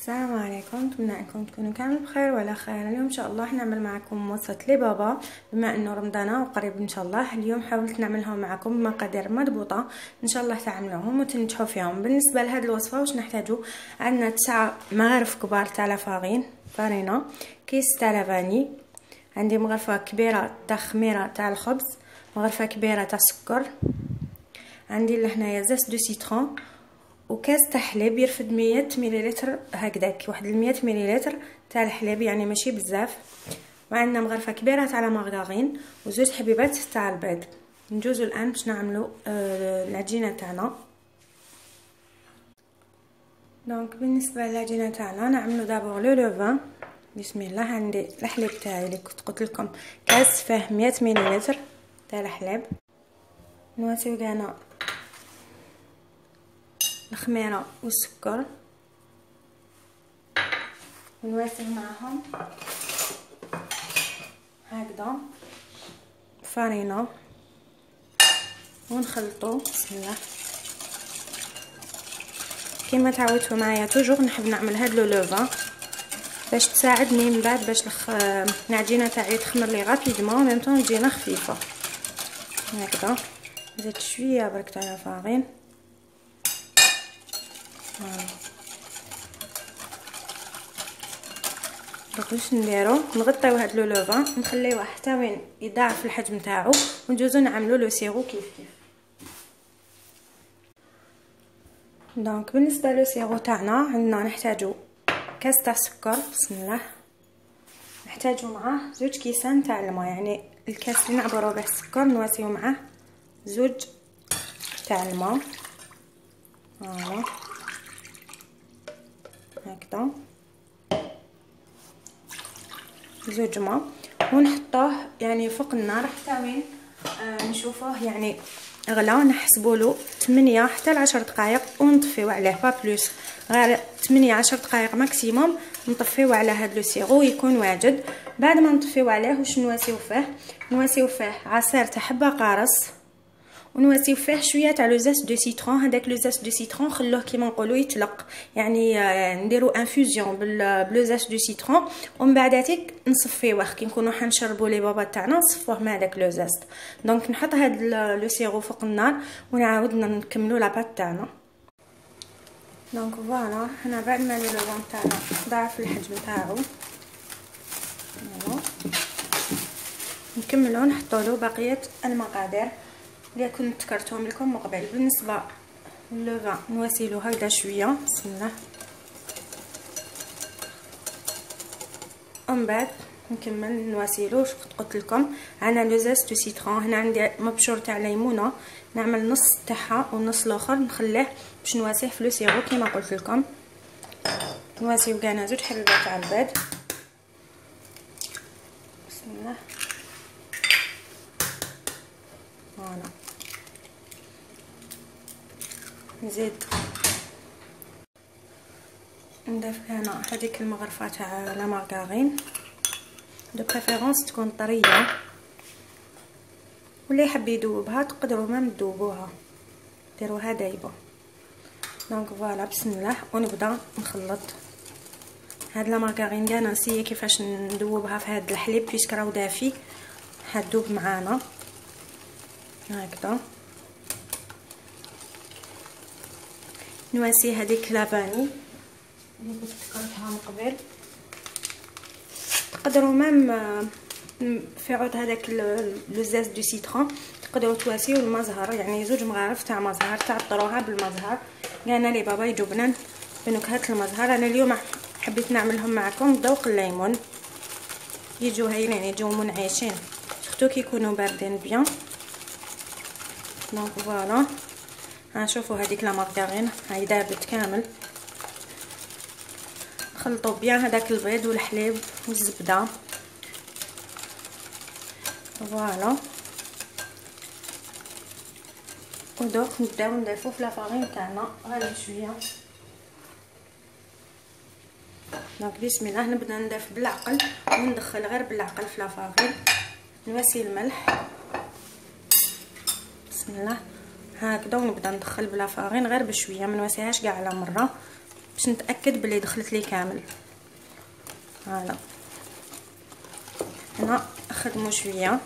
السلام عليكم، نتمنى انكم تكونوا كامل بخير وعلى خير. اليوم ان شاء الله نعمل معكم وصفه لي بابا، بما انه رمضان وقريب ان شاء الله. اليوم حاولت نعملهم معكم بمقادير مضبوطه، ان شاء الله تعملوهم وتنجحوا فيهم. بالنسبه لهذه الوصفه واش نحتاجو؟ عندنا 9 مغارف كبار تاع فارينه، كيس تاع لافاني، عندي مغرفه كبيره تاع خميره تاع الخبز، مغرفه كبيره تاع سكر، عندي لهنايا زيت دو سيترون، وكاس تاع حليب يرفد 100 مليلتر هكذاك، واحد 100 مليلتر تاع الحليب يعني ماشي بزاف. وعندنا مغرفه كبيره تاع مارغرين وزوج حبيبات تاع البيض. نجوزو الان باش نعملو العجينه تاعنا. دونك بالنسبه للعجينه تاعنا نعملو دابور لو لوفان. بسم الله. عندي الحليب تاعي اللي كنت قلت لكم كاس فيه 100 مليلتر تاع الحليب. نواسيو كاع الخميره والسكر ونواسي معهم هكذا فارينه ونخلطو. بسم الله. كما تعودتوا معايا توجور نحب نعمل هاد لو لوفا باش تساعدني من بعد باش العجينه تاعي تخمر لي غابيدمون ميم طون تجينا خفيفه هكذا. زدت شويه برك تاع فارين. دونك واش نديرو؟ نغطيو هاد لو لوفان نخليوه حتى وين يضاعف الحجم تاعو ونجوزو نعملو لو سيرو كيف. دونك بالنسبه لو سيرو تاعنا عندنا نحتاجو كاس تاع سكر. بسم الله. نحتاجو معاه زوج كيسان تاع الماء، يعني الكاس اللي نعبرو به السكر نواسيو معاه زوج تاع الماء. فوالا هكذا زوج ماء، ونحطوه يعني فوق النار حتى وين نشوفوه يعني غلا. نحسبوا له 8 حتى ل 10 دقائق ونطفيو عليه با بلوس، غير 8 10 دقائق ماكسيموم نطفيو على هذا لو سيرو يكون واجد. بعد ما نطفيو عليه واش نواسيو فيه؟ نواسيو فيه عصير تاع حبه قارص، ونواسيو فيه شويه تاع لو زيت دو سيترون. هذاك لو زيت دو سيترون خلوه كيما نقولوا يطلق، يعني نديرو انفوزيون بلو زيت دو سيترون، ومن بعداتك نصفيوه كي نكونوا حنشربوا لي بابا تاعنا نصفوه مع داك لو زيت. دونك نحط هاد لو سيرو فوق النار ونعاود نكملوا لاباط تاعنا. دونك فوالا حنا بعد ما لو لوفان تاعنا ضاعف الحجم تاعو نكملو نحطوا له بقيه المقادير اللي كنت ذكرتهم لكم من قبل. بالنسبه للوفان نواسيلو هكذا شويه. بسم الله. ومن بعد نكمل نواسيلو واش قلت لكم. عندنا لو زيت دو سيترون، هنا عندي مبشور تاع ليمونه، نعمل نص تاعها والنص الاخر نخليه باش نواسيه في لو سيرو كيما قلت لكم. نواسيو كاع زوج حبيبات تاع البيض. بسم الله. فوالا نزيد نضيف هنا هذيك المغرفه تاع لا مارغرين، دو بريفيرونس تكون طريه، واللي يحب يذوبها تقدروا ما تذوبوها ديروها دايبه. دونك فوالا بسم الله. ونبدا نخلط هاد لا مارغرين كاع ناسيه كيفاش نذوبها في هاد الحليب بيسك راهو دافي حتذوب معانا هكذا. نواسي هذيك لافاني اللي كنت ذكرتها من قبل، تقدروا ميم في عود هذاك لو زيت دو سيترون تقدروا تواسيو المزهر، يعني زوج مغارف تاع مزهر تعطروها بالمزهر. قالنا لي بابا يجبنا بنكهات المزهر. انا اليوم حبيت نعملهم معكم بذوق الليمون، يجوا هايلين يجوا منعشين سورتو كي يكونوا باردين بيان. دونك فوالا هنشوفوا هذيك لا مارغرين هاي دابت كامل. نخلطوا بيان هذاك البيض والحليب والزبده. فوالا ودوك نبداو نضيفو في لافارين تاعنا غير شويه. دونك بسم الله نبدا نضيف بالعقل وندخل غير بالعقل في لافارين. نواسي الملح. بسم الله هكذا ونبدا ندخل بلا فارين غير بشويه، ما نواسيهاش كاع على مره. باش نتاكد بلي دخلت لي كامل. فوالا هنا خدموا شويه.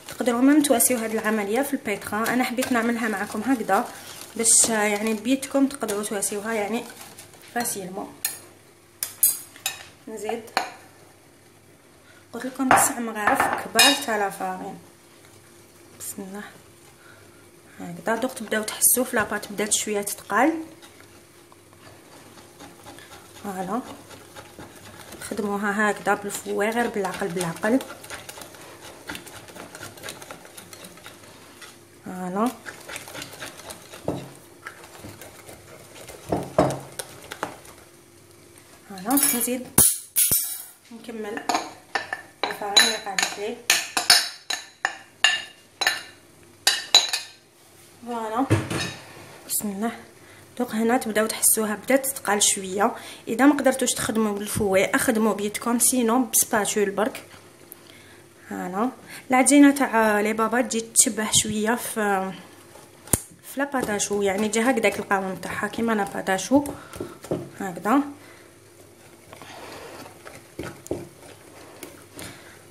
تقدروا ميم تواسيو هاد العمليه في البيترا، انا حبيت نعملها معكم هكذا باش يعني بيدكم تقدروا تواسيوها يعني فاسيلمون. نزيد قلت لكم 9 مغارف كبار تاع لافارين. بسم الله هكذا. دوك تبداو تحسوا في لاباط بدات شويه تتقال. فوالا خدموها هكذا بالفوي غير بالعقل بالعقل. فوالا فوالا نزيد نكمل الفرين اللي قعدت لي. فوالا بسم الله. دوك هنا تبداو تحسوها بدات تتقال شويه. اذا ما قدرتوش تخدموا بالفوي اخدموا بيدكم، سينو بسباتول برك. هانا العجينه تاع لي بابا تجي تشبه شويه في لاباطاشو، يعني تجي هكذاك القوام تاعها كيما لاباطاشو هكذا.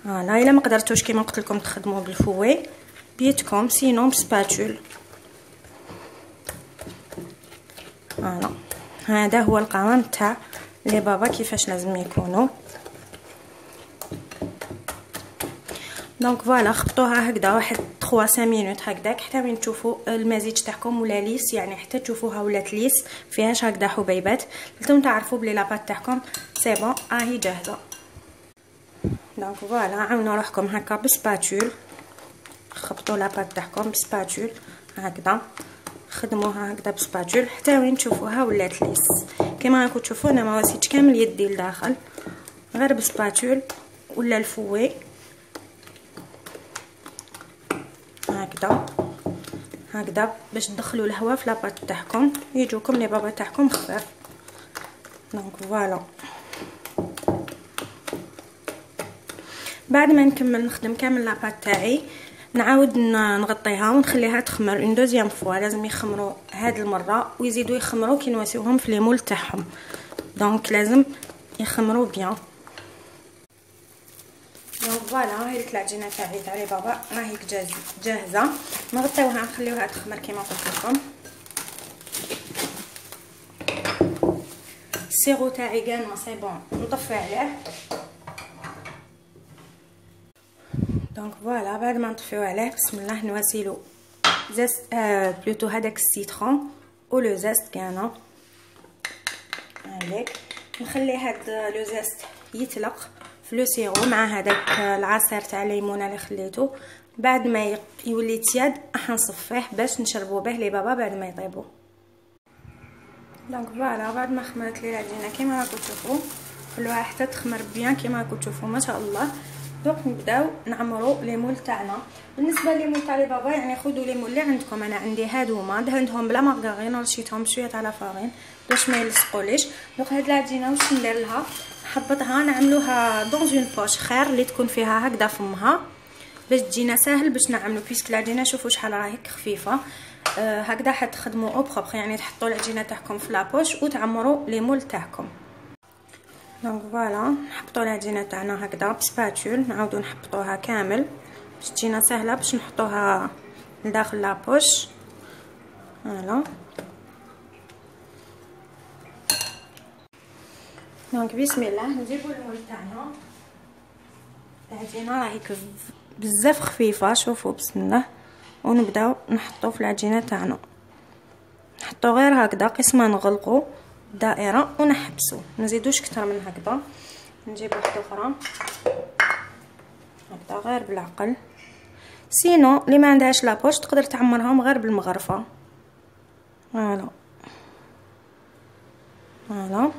هانا الا ما قدرتوش كيما قلت لكم تخدموا بالفوي بيدكم، سينو بسباتول. فوالا هذا هو القوام تاع لي بابا كيفاش لازم يكونوا. دونك فوالا خبطوها هكذا واحد 3 مينوت هكذاك حتى وين تشوفوا المزيج تاعكم ولا ليس، يعني حتى تشوفوها ولات ليس فيهاش هكذا حبيبات، حتى تعرفوا بلي لاباط تاعكم سي بون راهي جاهزه. دونك فوالا عاونوا روحكم هكا بسباتول، خبطوا لاباط تاعكم بسباتول هكذا، خدموها هكذا بسباتول حتى وين تشوفوها ولات ليس. كما راكم تشوفوا انا ما واسيتش كامل يدي لداخل، غير بسباتول ولا الفوي هكذا هكذا باش تدخلوا الهواء في لاباط تاعكم يجوكم لي بابا تاعكم خفاف. دونك فوالا بعد ما نكمل نخدم كامل لاباط تاعي نعاود نغطيها ونخليها تخمر اون دوزيام فوا. لازم يخمروا هاد المره ويزيدوا يخمروا كي نواسيوهم في لي مول تاعهم، دونك لازم يخمروا بيان. دونك فوالا هاي العجينه تاعي تاع لي بابا راهي جاهزه. نغطيوها نخليوها تخمر كيما قلت لكم. السيرو تاعي كان سي بون نطفي عليه. دونك فوالا بعد ما نطفيو عليه بسم الله نواسيلو زست بلوتو هذاك السيترون و لو زست كان هذاك. نخلي هاد لو زست يتلق في لو سيرو مع هذاك العصير تاع الليمونه اللي خليته. بعد ما يولي تياد راح نصفيه باش نشربوا به لي بابا بعد ما يطيبوا. دونك فوالا بعد ما خمرت لي العجينه كيما راكم تشوفوا خلوها حتى تخمر بيان كيما راكم تشوفوا ما شاء الله. دوك نبداو نعمروا لي مول تاعنا. بالنسبه لي مول تاع لي بابا يعني خذوا لي مول اللي عندكم. انا عندي هادوما دهنتهم بلا مارغرين ورشيتهم بشويه تاع لافارين باش ما يلصقوليش. دوك هاد العجينه واش ندير لها نحبطها نعملوها دون اون بوش خير اللي تكون فيها هكذا فمها باش تجينا ساهل باش نعملو بيسك العجينه. شوفوا شحال راهي خفيفه هكذا حتخدموا او بروبر، يعني تحطوا العجينه تاعكم في لابوش وتعمروا لي مول تاعكم. دونك فوالا نحبطوا العجينه تاعنا هكذا بسباتول نعاودو نحبطوها كامل باش تجينا سهله باش نحطوها لداخل لابوش. فوالا دونك بسم الله نجيبو المول تاعنا. العجينه راهي بزاف خفيفه شوفوا بسم الله. ونبداو نحطو في العجينه تاعنا، نحطو غير هكذا قسمه نغلقو دائره ونحبسو، نزيدوش كتر من هكذا. نجيب واحده اخرى هكذا غير بالعقل. سينو اللي ما عندهاش لابوش تقدر تعمرهم غير بالمغرفه. فوالا فوالا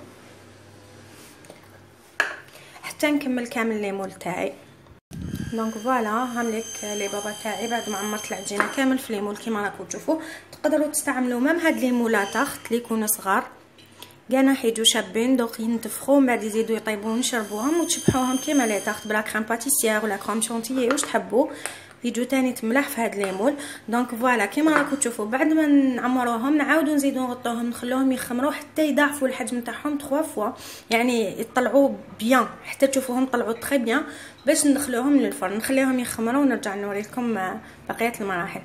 حتى نكمل كامل لي مول تاعي. دونك فوالا هامليك لي بابا تاعي بعد ما عمرت العجينه كامل في لي مول كيما راكم تشوفوا. تقدروا تستعملوا ميم هاد لي مولات تحت اللي يكونوا صغار كاع حيجوا شابين دوك ينتفخوا من بعد يزيدوا يطيبوا ونشربوهم وتشبحوهم كيما لي تحت بلا كريم باتيسيير ولا كريم شونتيي واش تحبوا. يجو تاني تملاح في هاد الليمون. دونك فوالا كيما راكم تشوفوا بعد ما نعمروهم نعاودو نزيدو نغطوهم نخلوهم يخمروا حتى يضاعفوا الحجم تاعهم 3 فوا، يعني يطلعوا بيان حتى تشوفوهم طلعوا تري بيان باش ندخلوهم للفرن نخليهم يخمروا ونرجع نوريكم بقيه المراحل.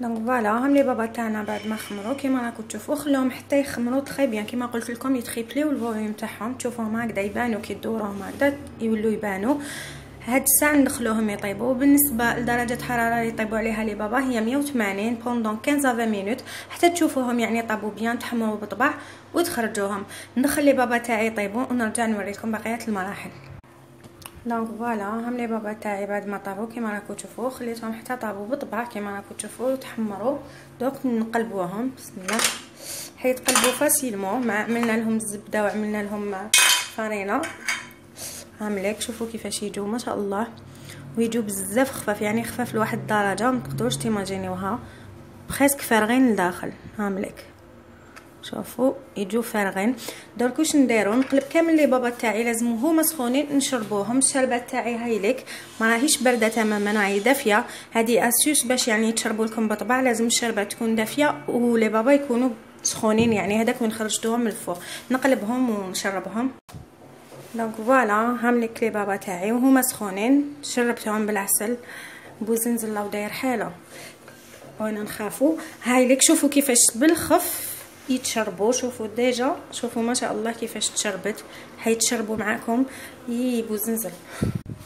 دونك فوالا هم لي بابا تاعنا بعد ما خمروا كيما راكم تشوفوا خلوهم حتى يخمروا تري بيان كيما قلت لكم يتريبليو الفوليوم تاعهم، تشوفوهم هكذا يبانوا كي تدوروهم هكذا يولوا يبانوا. هاد الساعه ندخلوهم يطيبوا. بالنسبه لدرجه حراره اللي يطيبوا عليها لي بابا هي 180 بوندون 15 20 مينوت حتى تشوفوهم يعني طابوا بيان تحمروا بطبع وتخرجوهم. ندخل لي بابا تاعي يطيبوا ونرجع نوريكم بقيه المراحل. دونك فوالا هم لي بابا تاعي بعد ما طابوا كيما راكم تشوفوا خليتهم حتى طابوا بطبع كيما راكم تشوفوا وتحمروا. دوك نقلبوهم بسم الله. حيتقلبوا فاسيلمون مع عملنا لهم الزبده وعملنا لهم فرينه. هامليك شوفوا كيفاش يجوا ما شاء الله، ويجوا بزاف خفاف يعني خفاف لواحد الدرجه ما تقدروش تيماجينيوها، بريسك فارغين لداخل. هامليك شوفوا يجوا فارغين. درك واش نديرو نقلب كامل لي بابا تاعي لازم هما سخونين نشربوهم. الشربات تاعي هايليك ما راهيش بارده تماما راهي دافيه، هذه اسيوس باش يعني تشربوا لكم بطبع لازم الشربات تكون دافيه ولي بابا يكونوا سخونين، يعني هذاك وين خرجتوهم من الفوق نقلبهم ونشربهم. دونك فوالا هامليك لي بابا تاعي وهما سخونين شربتهم بالعسل بوزنزل الله وداير حاله وانا نخافوا. هايليك شوفوا كيفاش بالخف يتشربوا، شوفوا ديجا شوفوا ما شاء الله كيفاش تشربت، حيتشربوا معاكم يبوزنزل.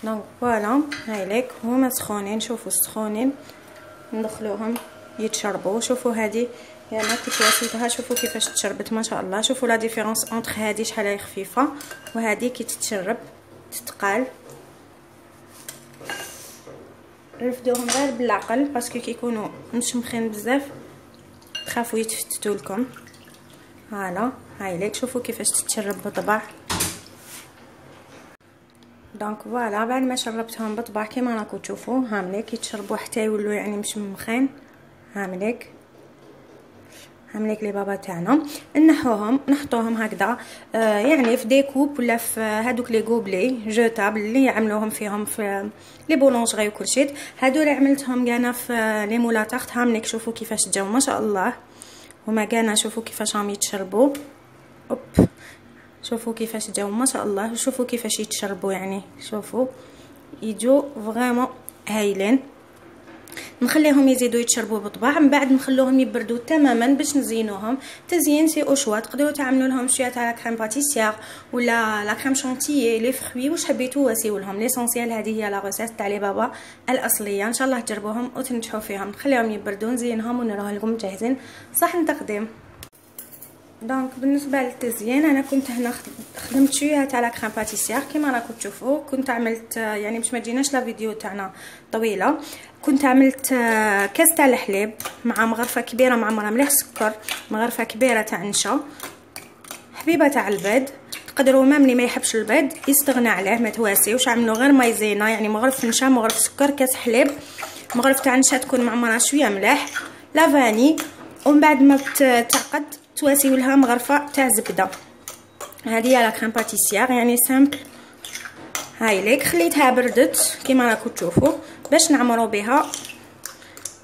دونك فوالا هايليك هما سخونين شوفوا سخونين ندخلوهم يتشربوا. شوفوا هذه يعني كنت واسيتها شوفوا كيفاش تشربت ما شاء الله. شوفوا لا ديفيرونس اونطر هذه شحال هي خفيفه وهذه كي تتشرب تتقال. رفدوهم غير بالعقل باسكو كيكونوا مشمخين بزاف تخافوا يتفتتوا لكم. هالا هايليك شوفوا كيفاش تتشرب بطبع. دونك فوالا بعد ما شربتهم بطبع كيما راكم تشوفوا هامليك يتشربوا حتى يولوا يعني مشمخين. هامليك لي بابا تاعنا نحوهم نحطوهم هكذا يعني في دي كوب ولا في هذوك لي غوبلي جوتابل اللي يعملوهم فيهم في لي بولونجري وكل شيء. هادو اللي عملتهم كانا في لي مولاتاخت. هامليك شوفوا كيفاش جاو ما شاء الله هما كانا شوفوا كيفاش راهم يتشربوا. اوب شوفوا كيفاش جاو ما شاء الله. شوفوا كيفاش يتشربوا يعني شوفوا يجوا فريمون هايلين. نخليهم يزيدوا يتشربوا بطبع من بعد نخلوهم يبردوا تماما باش نزينوهم. تزيين سي او شوا تقدروا تعملوا لهم شويه تاع لا كريم باتيسيير ولا لا كريم شونتيي لي فروي واش حبيتوا واسيو لهم. ليسونسيال هذه هي لا ريسيت تاع لي بابا الاصليه ان شاء الله تجربوهم وتنجحوا فيهم. نخليهم يبردوا نزينهم ونراهم لكم جاهزين صحن تقديم. دونك بالنسبه للتزيين انا كنت هنا خدمت شويه تاع لا كريم باتيسيير كيما راكم تشوفوا. كنت عملت يعني باش ما تجيناش لا فيديو تاعنا طويله كنت عملت كاس تاع الحليب مع مغرفه كبيره معمره مليح سكر، مغرفه كبيره تاع نشا، حبيبه تاع البيض. تقدروا مام اللي ما يحبش البيض يستغنى عليه ما تواسيوش، عملوا غير مايزينا يعني مغرف نشا مغرف سكر كاس حليب مغرف تاع نشا تكون معمره شويه ملح لافاني ومن بعد ما تعقد تواسيو لها مغرفه تاع زبده. هذه هي لا كريم باتيسيير يعني سامبل. هايليك خليتها بردت كيما راكم تشوفوا باش نعمروا بها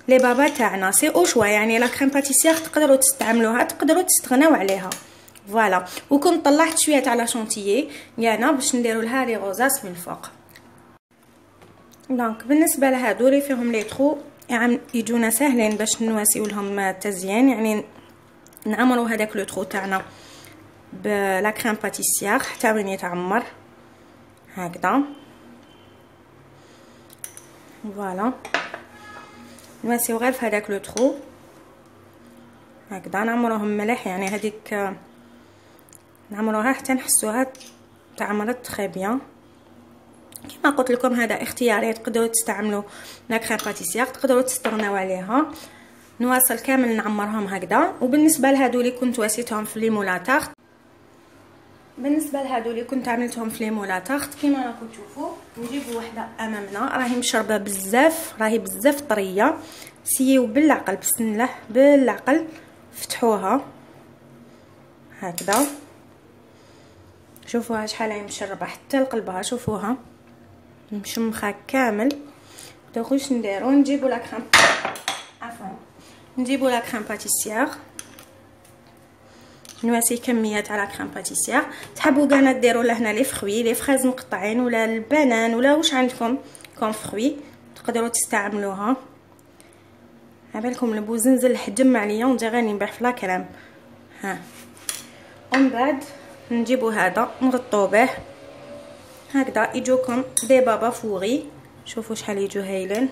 لي بابا تاعنا. سي او شوا يعني لا كريم باتيسيير تقدروا تستعملوها تقدروا تستغناو عليها. فوالا وكنت طلعت شويه تاع لا شونتيي يعني باش نديروا لها لي غوزاس من الفوق. دونك بالنسبه لهادو اللي فيهم لي ترو يعني يجونا ساهلين باش نواسيو لهم التزيين يعني نعمروا هذاك لو ترو تاعنا بلا كريم باتيسيير حتى وين يتعمر هكذا. فوالا نواسيو غير في هذاك لو ترو هكذا نعمروهم ملح يعني هذيك نعمروها حتى نحسوها تعمرت تري بيان. كما قلت لكم هذا اختياري تقدروا تستعملوا لا كريم باتيسيير تقدروا تستغناو عليها. نواصل كامل نعمرهم هكذا. وبالنسبه لهادو اللي كنت واسيتهم في لي مولاتاخت عملتهم في لي مولاتاخت كيما راكم تشوفوا نجيبوا وحده امامنا راهي مشربه بزاف راهي بزاف طريه. سيو بالعقل بسم الله بالعقل فتحوها هكذا شوفوها شحال هي مشربه حتى لقلبها. شوفوها مشمخه كامل دوك واش نديرو؟ نجيبو لا كريم، عفوا نجيبو لا كريم باتيسيير، نواسي كميه تاع لا كريم باتيسيير. تحبوا كاع ديروا لهنا لي فروي، لي فريز مقطعين ولا البنان ولا واش عندكم كون فروي تقدروا تستعملوها. عبالكم البوزنزل حجم عليا وندير راني نبيع في لا كريم. ها ومن بعد نجيبو هذا نغطو به هكذا، يجوكم دي بابا فوري. شوفوا شحال يجوا هايلين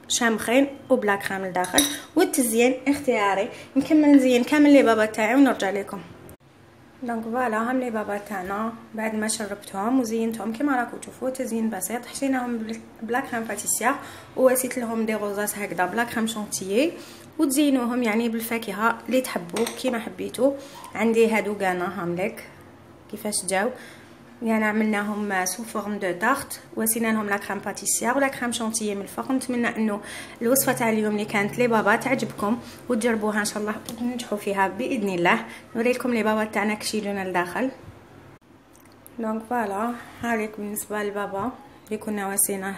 شامخين وبلا كريم لداخل. والتزيين اختياري، نكمل نزين كامل لي بابا تاعي ونرجع لكم. دونك فوالا هم لي بابا تاعنا بعد ما شربتهم وزينتهم كيما راكم تشوفوا، تزيين بسيط. حشيناهم بلا كريم باتيسيير وواسيت لهم دي غوزات هكذا بلا كريم شونتيي، وتزينوهم يعني بالفاكهه اللي تحبوا كيما حبيتوا. عندي هادو كانا هاملك كيفاش جاو، يعني عملناهم سو فورم دو تارت، وسينا لهم لا كريم باتيسيير ولا كريم شونتيي من الفوق. نتمنى انه الوصفه تاع اليوم اللي كانت لي بابا تعجبكم وتجربوها ان شاء الله وتنجحوا فيها باذن الله. نوريكم لي بابا تاعنا كيش يجونا لداخل. دونك فوالا هاوليك بالنسبه للبابا اللي كنا واسيناه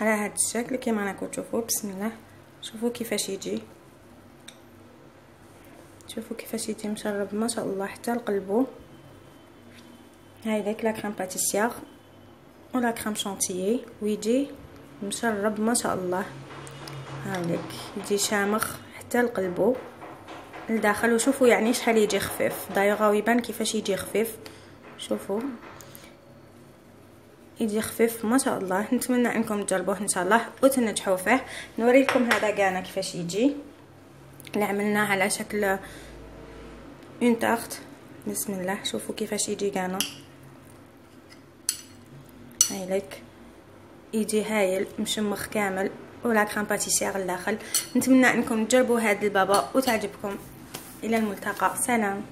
على هذا الشكل كيما راكم تشوفوا. بسم الله، شوفوا كيفاش يجي، شوفوا كيفاش يجي مشرب ما شاء الله حتى لقلبو. هايداك لا كريم باتيسيير ولا كريم شونتيي ويجي مشرب ما شاء الله. هاوليك يجي شامخ حتى لقلبو لداخل. وشوفوا يعني شحال يجي خفيف، دايوغ يبان كيفاش يجي خفيف. شوفوا يجي خفيف ما شاء الله. نتمنى انكم تجربوه ان شاء الله وتنجحوا فيه. نوريكم هذا كانا كيفاش يجي اللي عملناه على شكل اون تارت. بسم الله، شوفوا كيفاش يجي كانا. هايلك يجي هايل مشمخ كامل ولا كريم باتيسيير لداخل. نتمنى انكم تجربوا هذا البابا وتعجبكم. الى الملتقى، سلام.